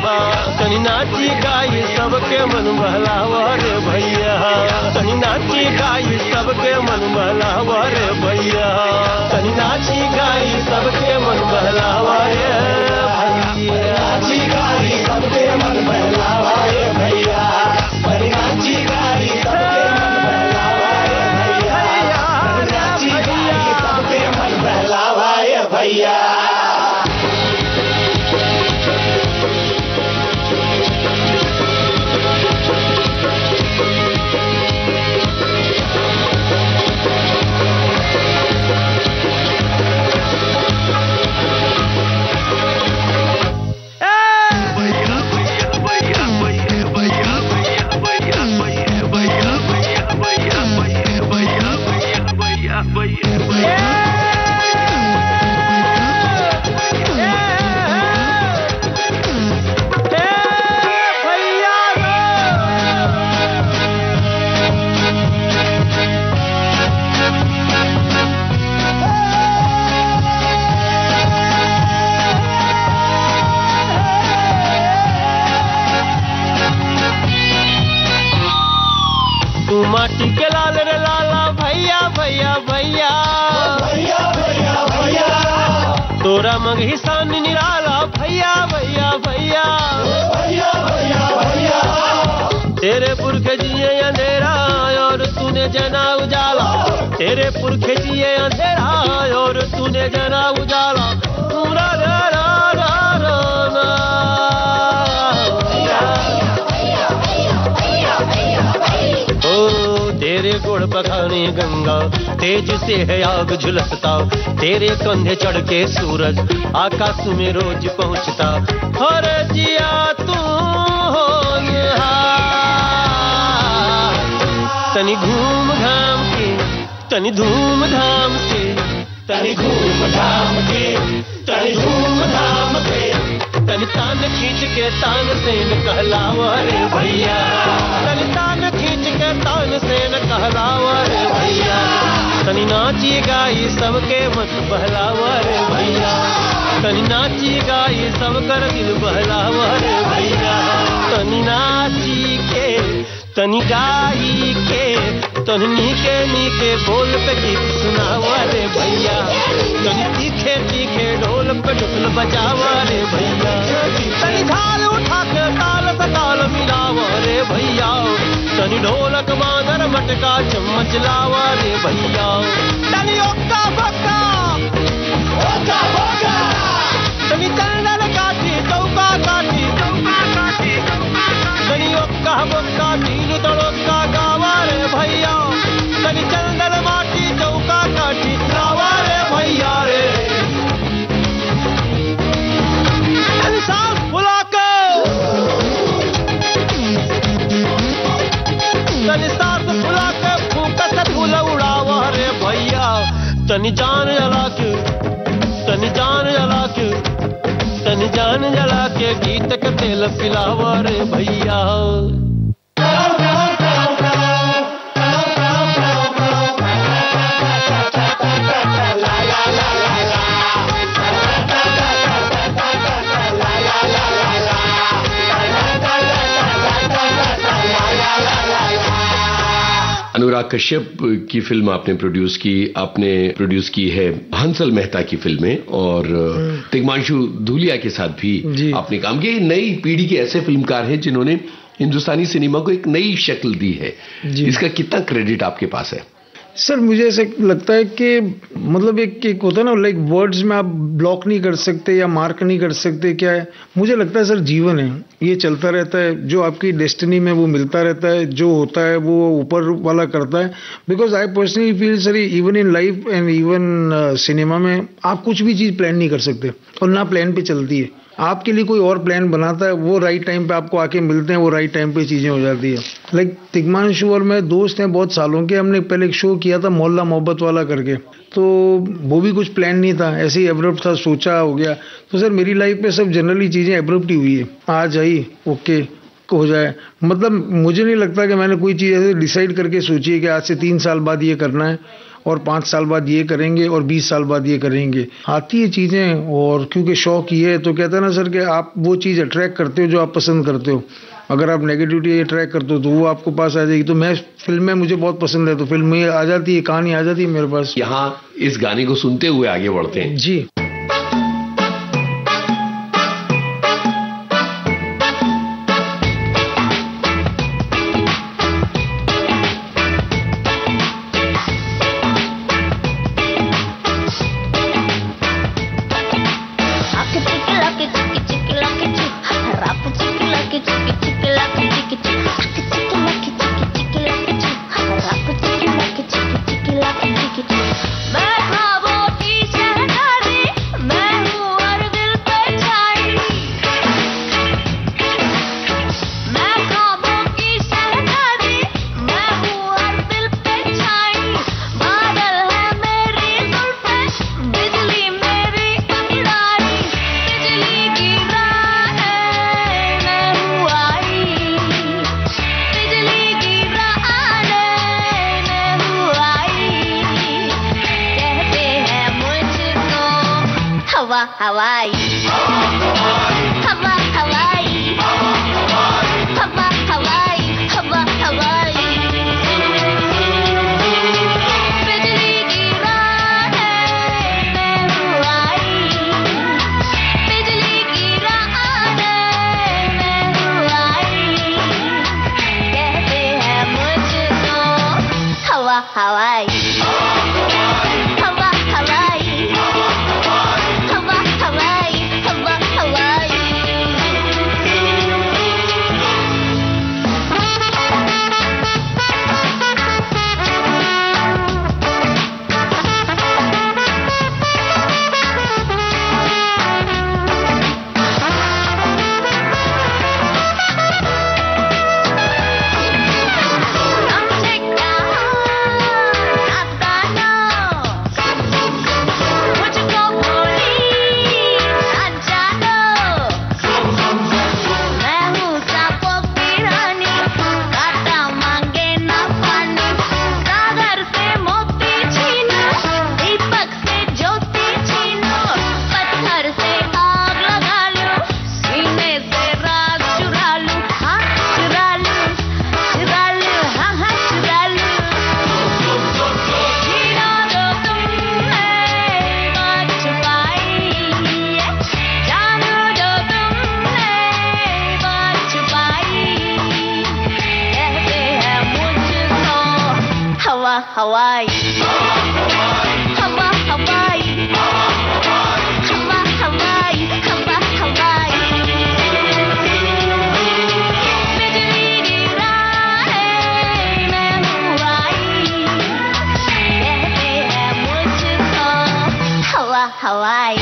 तनी नाची गाई सबके मन बहलावर भैया, तनी नाची गाई सबके मन बहलावर भैया, तनी नाची गाई सबके मन बहलावर भैया, नाची गाई सबके मन बहलावर भैया, तनी नाची गाई सबके भैया। माटी के लाल रे लाला भैया भैया भैया भैया भैया भैया, तोरा मगही सान निराला भैया भैया भैया भैया भैया भैया, तेरे पुरखे जिए अंधेरा और तूने जना उजाला, तेरे पुरखे जिए अंधेरा और तूने जना उजाला, पूरा रा रा रा रा तेरे गुड़ बखाने गंगा तेज से है आग झुलसता, तेरे कंधे चढ़ के सूरज आकाश में रोज पहुंचता, हर जिया तू हो तनी घूम घाम के तनी धूम धाम से, तनी घूम धाम के तनी धूम धाम के, तनी तान खींच के तान से न कहलावा रे भैया, तनी तान खींच के तान से न कहलावा रे भैया, तनी नाची गाई सबके मन बहलावा रे भैया, तनी नाची गाई सब कर दिल बहलावा रे भैया, तनी नाची के तनी गाई के तनी नीके नीके बोल पे गीत सुनावा रे भैया, तनी तीखे तीखे ढोल पे ढोल बजावा रे भैया, तनी झाल उठा के ताल से ताल मिलावा रे भैया, तनी ढोलक बांधर मटका चम्मच लावा रे भैया, तनी ओक्का बक्का ओक्का बक्का, तनी चंदन काटी चौका काटी चौका काटी, तनी ओक्का बक्का तीन तड़ोक्का गावा रे भैया, तनी चंदन माटी चौका काटी गावा रे भैया रे, तनी सांस फुला के तनी सांस फुला के फूंक से फूल उड़ावा रे भैया, तनी जान जला के तन जान जला के गीत का तेल पिलावा रे भैया। अनुराग कश्यप की फिल्म आपने प्रोड्यूस की है हंसल मेहता की फिल्में, और तिग्मांशु धूलिया के साथ भी आपने काम किया। नई पीढ़ी के ऐसे फिल्मकार हैं जिन्होंने हिंदुस्तानी सिनेमा को एक नई शक्ल दी है, इसका कितना क्रेडिट आपके पास है? सर मुझे ऐसा लगता है कि मतलब एक होता है ना, लाइक वर्ड्स में आप ब्लॉक नहीं कर सकते या मार्क नहीं कर सकते। क्या है, मुझे लगता है सर जीवन है, ये चलता रहता है, जो आपकी डेस्टिनी में वो मिलता रहता है, जो होता है वो ऊपर वाला करता है। Because I personally feel sir even in life and even cinema में आप कुछ भी चीज़ प्लान नहीं कर सकते और ना प्लान पे चलती है। आपके लिए कोई और प्लान बनाता है, वो राइट टाइम पे आपको आके मिलते हैं, वो राइट टाइम पे चीजें हो जाती है। लाइक तिग्मांशु और मैं दोस्त हैं बहुत सालों के, हमने पहले एक शो किया था मोहल्ला मोहब्बत वाला करके, तो वो भी कुछ प्लान नहीं था, ऐसे ही एब्रप्ट था, सोचा हो गया। तो सर मेरी लाइफ में सब जनरली चीजें एब्रप्ट ही हुई है, आज आई ओके हो जाए। मतलब मुझे नहीं लगता कि मैंने कोई चीज़ ऐसे डिसाइड करके सोची है कि आज से 3 साल बाद ये करना है और 5 साल बाद ये करेंगे और 20 साल बाद ये करेंगे। आती है चीज़ें, और क्योंकि शौक ये है तो कहते हैं ना सर कि आप वो चीज़ अट्रैक्ट करते हो जो आप पसंद करते हो। अगर आप नेगेटिविटी अट्रैक्ट करते हो तो वो आपको पास आ जाएगी। तो मैं फिल्में मुझे बहुत पसंद है, तो फिल्में आ जाती है, कहानी आ जाती है मेरे पास। यहाँ इस गाने को सुनते हुए आगे बढ़ते हैं जी। Hawaii, Hawaii, Hawaii, बिजली गिरा है मैं हुआई, बिजली गिरा है मैं हुआई, कहते हैं मुझको हवाई। Hawaii, बिजली गिरा है मैं हुआई, कहते हैं मुझको Hawaii,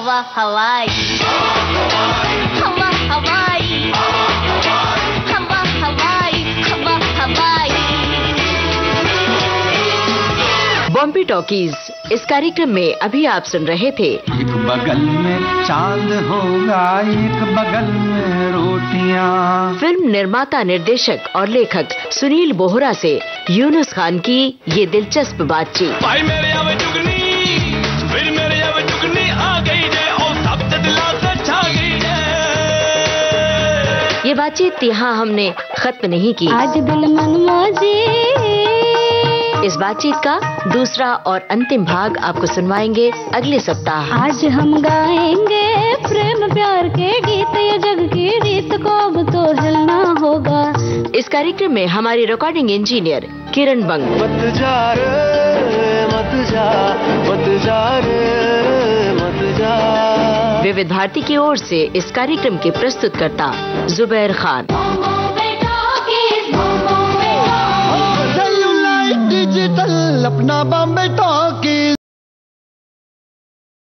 हवा हवाई हवा हवाई हवा हवाई हवा हवाई। बॉम्बे टॉकीज, इस कार्यक्रम में अभी आप सुन रहे थे एक बगल में चांद होगा, एक बगल में रोटियां। फिल्म निर्माता, निर्देशक और लेखक सुनील बोहरा से यूनुस खान की ये दिलचस्प बातचीत। भाई मेरे अब जुगनी, फिर मेरे अब जुगनी आ गई रे, और सब दिला से छा गई रे। ये बातचीत यहाँ हमने खत्म नहीं की। आज दिल मन मौजी। इस बातचीत का दूसरा और अंतिम भाग आपको सुनवाएंगे अगले सप्ताह। आज हम गाएंगे प्रेम प्यार के गीत, ये जग की रीत को अब तो हिलना होगा। इस कार्यक्रम में हमारी रिकॉर्डिंग इंजीनियर किरण बंग। मत जा रे मत जा, मत जा रे मत जा। विविध भारती की ओर से इस कार्यक्रम के प्रस्तुतकर्ता जुबैर खान।